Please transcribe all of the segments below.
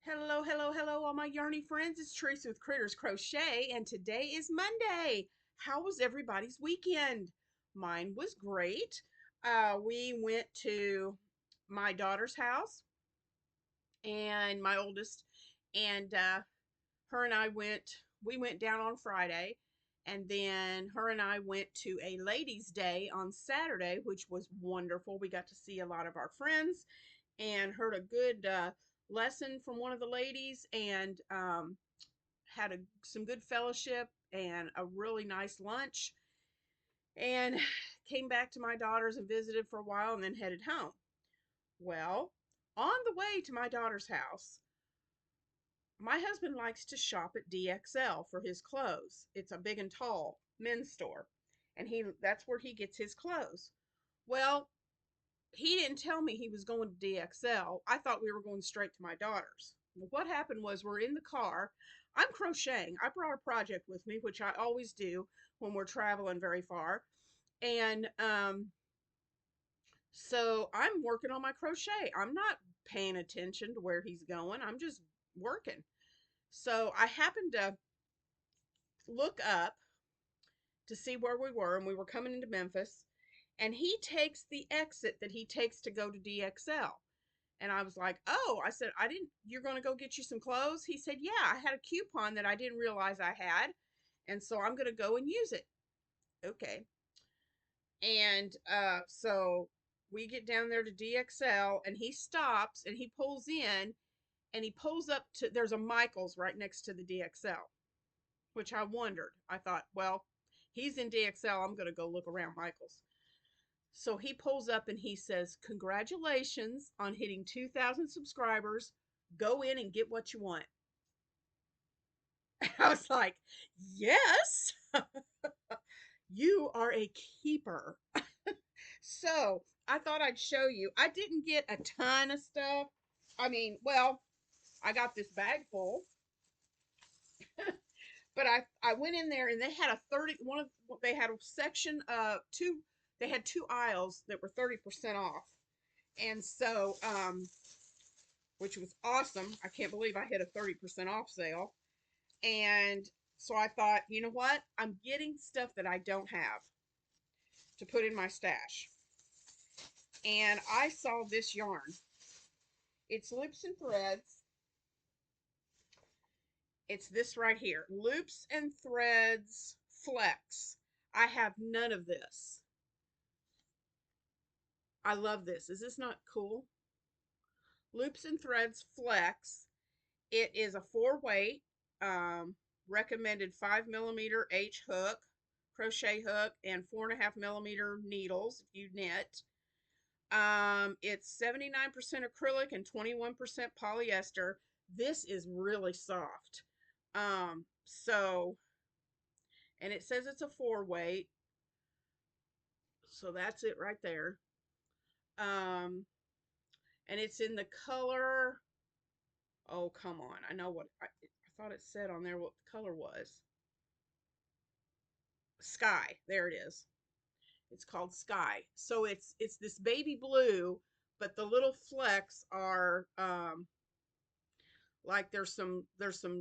Hello, hello, hello, all my yarny friends. It's Teresa with Critters Crochet, and today is Monday. How was everybody's weekend? Mine was great. We went to my daughter's house and my oldest, and her and I we went down on Friday, and then her and I went to a ladies' day on Saturday, which was wonderful. We got to see a lot of our friends and heard a good lesson from one of the ladies, and had some good fellowship and a really nice lunch, and came back to my daughter's and visited for a while and then headed home. Well, on the way to my daughter's house, my husband likes to shop at DXL for his clothes. It's a big and tall men's store, and that's where he gets his clothes. Well, he didn't tell me he was going to DXL. I thought we were going straight to my daughter's. Well, what happened was we're in the car. I'm crocheting. I brought a project with me, which I always do when we're traveling very far. And so I'm working on my crochet. I'm not paying attention to where he's going. I'm just working. So I happened to look up to see where we were, and we were coming into Memphis. And he takes the exit that he takes to go to DXL. And I was like, oh, I said, you're going to go get you some clothes? He said, yeah, I had a coupon that I didn't realize I had. And so I'm going to go and use it. Okay. And so we get down there to DXL, and he stops and he pulls in, and he pulls up to, there's a Micheals right next to the DXL, which I wondered. I thought, well, he's in DXL. I'm going to go look around Micheals. So he pulls up and he says, congratulations on hitting 2,000 subscribers. Go in and get what you want. I was like, yes, you are a keeper. So I thought I'd show you. I didn't get a ton of stuff. I mean, well, I got this bag full, but I went in there and they had a 30, they had a section of two, they had two aisles that were 30% off. And so, which was awesome. I can't believe I hit a 30% off sale. And so I thought, you know what? I'm getting stuff that I don't have to put in my stash. And I saw this yarn. It's Loops and Threads. It's this right here. Loops and Threads Flex. I have none of this. I love this. Is this not cool? Loops and Threads Flex. It is a 4-weight, recommended 5mm H hook, crochet hook, and 4.5mm needles if you knit. It's 79% acrylic and 21% polyester. This is really soft. So, and it says it's a 4-weight. So that's it right there. And it's in the color. Oh, come on. I know what I thought it said on there what the color was. Sky. There it is. It's called Sky. So it's this baby blue, but the little flecks are like there's some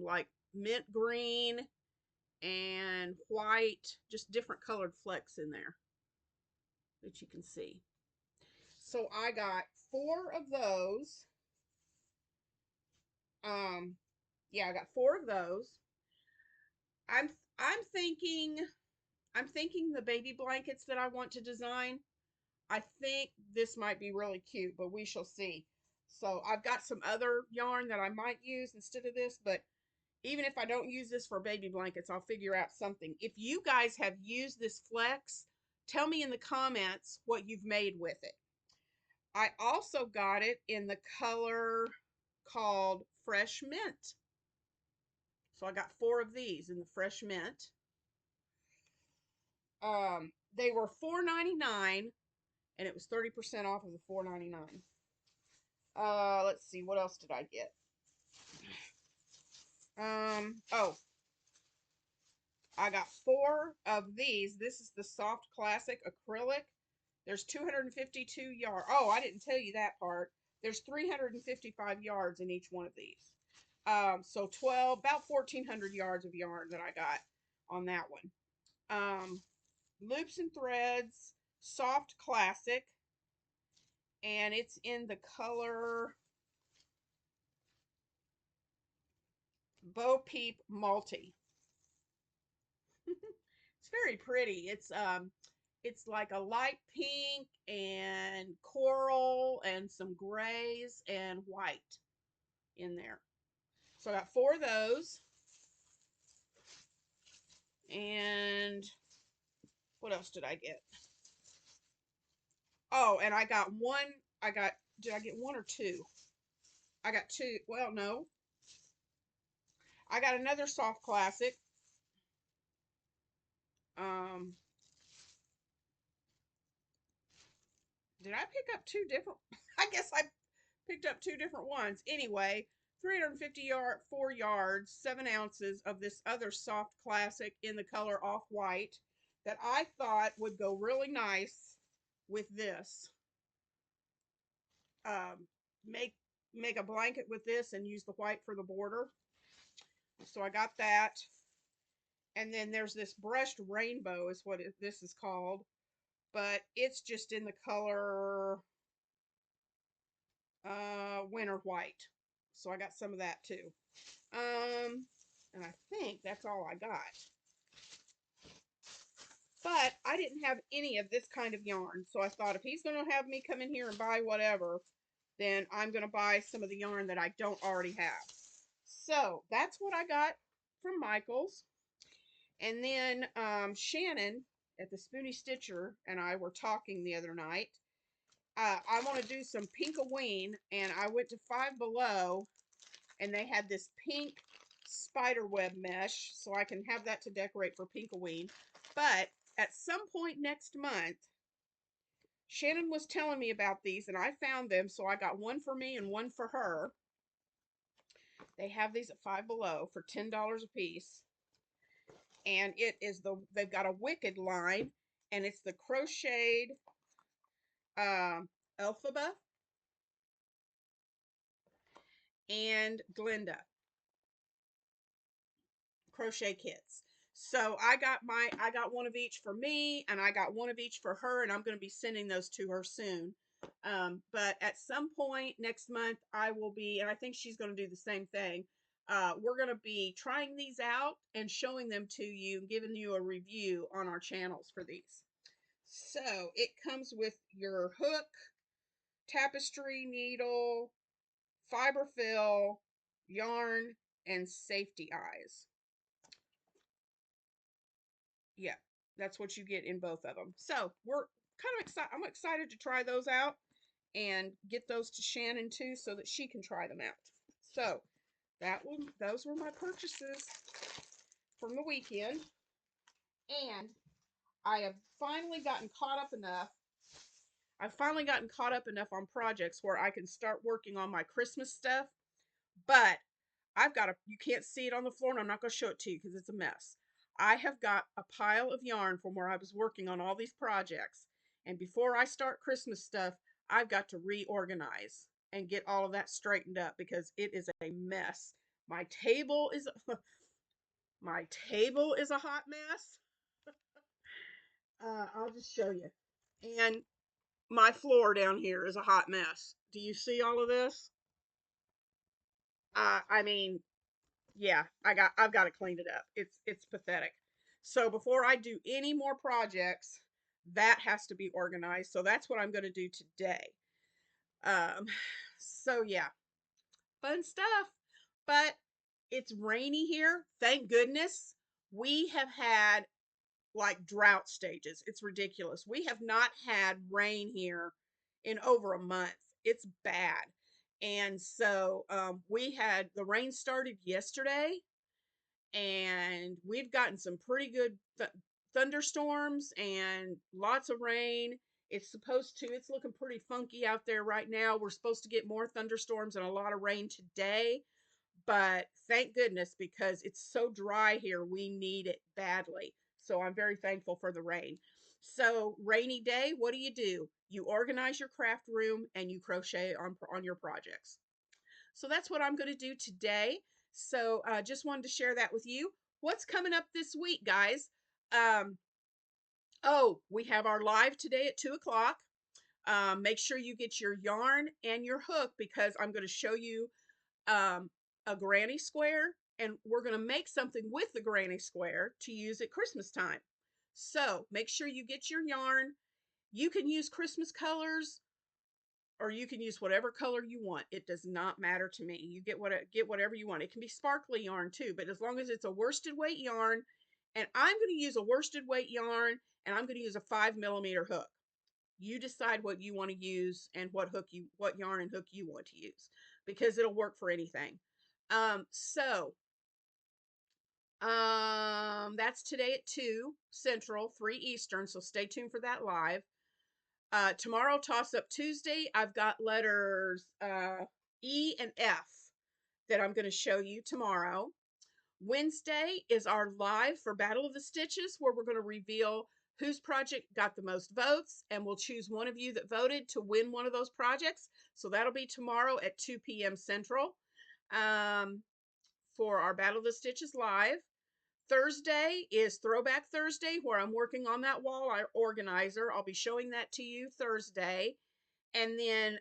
like mint green and white, just different colored flecks in there that you can see. So I got 4 of those. Yeah, I got 4 of those. I'm I'm thinking I'm thinking the baby blankets that I want to design. I think this might be really cute, but we shall see. So I've got some other yarn that I might use instead of this, but even if I don't use this for baby blankets, I'll figure out something. If you guys have used this flex, tell me in the comments what you've made with it. I also got it in the color called Fresh Mint. So I got 4 of these in the Fresh Mint. They were $4.99 and it was 30% off of the $4.99. Let's see, what else did I get? Oh, I got 4 of these. This is the Soft Classic Acrylic. There's 252 yards. Oh, I didn't tell you that part. There's 355 yards in each one of these. So 12, about 1,400 yards of yarn that I got on that one. Loops and Threads Soft Classic, and it's in the color Bo Peep Multi. It's very pretty. It's like a light pink and coral and some grays and white in there. So I got 4 of those. And what else did I get? Oh, and I got one. I got, did I get 1 or 2? I got 2. Well, no. I got another Soft Classic. Um, did I pick up 2 different? I guess I picked up 2 different ones. Anyway, 4 yards, 7 ounces of this other Soft Classic in the color Off White that I thought would go really nice with this. Um, make make a blanket with this and use the white for the border. So I got that. And then there's this brushed rainbow is what this is called, but it's just in the color winter white. So I got some of that too. And I think that's all I got. But I didn't have any of this kind of yarn, so I thought if he's going to have me come in here and buy whatever, then I'm going to buy some of the yarn that I don't already have. So that's what I got from Micheals. And then Shannon at the Spoonie Stitcher and I were talking the other night. I want to do some Pinkaween, and I went to Five Below, and they had this pink spider web mesh, so I can have that to decorate for Pinkaween. But at some point next month, Shannon was telling me about these, and I found them, so I got one for me and one for her. They have these at Five Below for $10 a piece, and they've got a Wicked line, and it's the crocheted Elphaba and Glinda crochet kits. So I got one of each for me, and I got one of each for her, and I'm going to be sending those to her soon. But at some point next month, I will be, and I think she's going to do the same thing. We're going to be trying these out and showing them to you, giving you a review on our channels for these. So it comes with your hook, tapestry needle, fiber fill, yarn, and safety eyes. Yeah, that's what you get in both of them. So we're kind of excited. I'm excited to try those out and get those to Shannon too, so that she can try them out. So those were my purchases from the weekend, and I have finally gotten caught up enough. I've finally gotten caught up enough on projects where I can start working on my Christmas stuff. But you can't see it on the floor, and I'm not going to show it to you because it's a mess. I have got a pile of yarn from where I was working on all these projects. And before I start Christmas stuff, I've got to reorganize and get all of that straightened up because it is a mess. My table is my table is a hot mess. I'll just show you. And my floor down here is a hot mess. Do you see all of this? I mean, yeah, I've got to clean it up. It's pathetic. So before I do any more projects, that has to be organized. So that's what I'm going to do today. Um, so yeah, fun stuff. But it's rainy here. Thank goodness. We have had like drought stages. It's ridiculous. We have not had rain here in over a month. It's bad. And so we had the rain started yesterday, and we've gotten some pretty good thunderstorms and lots of rain. It's looking pretty funky out there right now. We're supposed to get more thunderstorms and a lot of rain today, but thank goodness because it's so dry here. We need it badly. So I'm very thankful for the rain. So rainy day, what do? You organize your craft room and you crochet on your projects. So that's what I'm going to do today. So just wanted to share that with you. What's coming up this week, guys? Um, oh, we have our live today at 2 o'clock. Make sure you get your yarn and your hook because I'm going to show you a granny square, and we're going to make something with the granny square to use at Christmas time. So make sure you get your yarn. You can use Christmas colors or you can use whatever color you want. It does not matter to me. You get whatever you want. It can be sparkly yarn too, but as long as it's a worsted weight yarn, and I'm going to use a worsted weight yarn, and I'm going to use a 5mm hook. You decide what you want to use and what yarn and hook you want to use because it'll work for anything. That's today at 2 Central, 3 Eastern. So stay tuned for that live. Tomorrow, Toss Up Tuesday, I've got letters E and F that I'm going to show you tomorrow. Wednesday is our live for Battle of the Stitches, where we're going to reveal whose project got the most votes, and we'll choose one of you that voted to win one of those projects. So that'll be tomorrow at 2 p.m. Central for our Battle of the Stitches live. Thursday is Throwback Thursday, where I'm working on that wall organizer. I'll be showing that to you Thursday. And then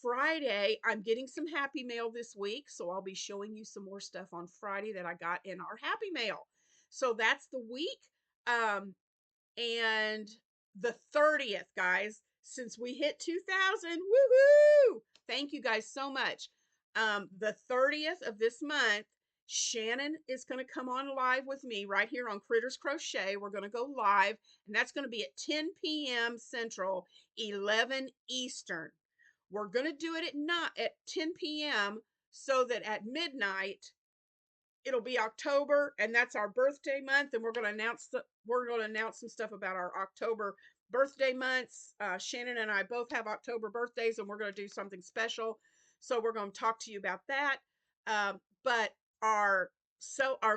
Friday, I'm getting some Happy Mail this week. So I'll be showing you some more stuff on Friday that I got in our Happy Mail. So that's the week. And the 30th, guys, since we hit 2000, woohoo! Thank you guys so much. The 30th of this month, Shannon is going to come on live with me right here on Critters Crochet. We're going to go live, and that's going to be at 10 p.m. Central, 11 Eastern. We're going to do it at 10 p.m. so that at midnight it'll be October, and that's our birthday month, and we're going to announce some stuff about our October birthday months. Shannon and I both have October birthdays, and we're going to do something special. So we're going to talk to you about that. But our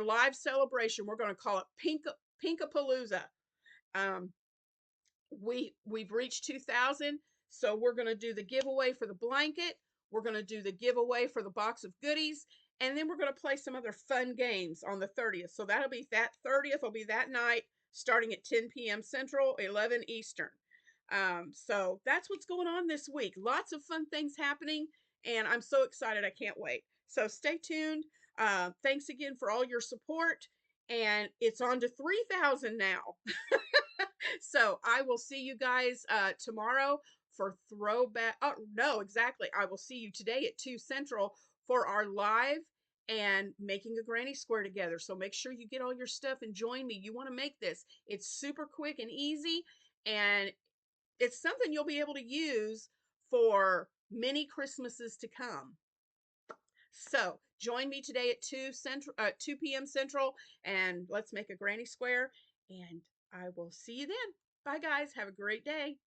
live celebration, we're going to call it Pinkapalooza. We've reached 2000, so we're going to do the giveaway for the blanket. We're going to do the giveaway for the box of goodies, and then we're going to play some other fun games on the 30th. So that'll be that 30th will be that night, starting at 10 p.m. Central, 11 Eastern. So that's what's going on this week. Lots of fun things happening, and I'm so excited. I can't wait. So stay tuned. Thanks again for all your support, and it's on to 3,000 now. So I will see you guys tomorrow for throwback. Oh, no, exactly. I will see you today at 2 Central for our live and making a granny square together. So make sure you get all your stuff and join me. You want to make this. It's super quick and easy, and it's something you'll be able to use for many Christmases to come. So join me today at 2 p.m. Central, and let's make a granny square, and I will see you then. Bye, guys. Have a great day.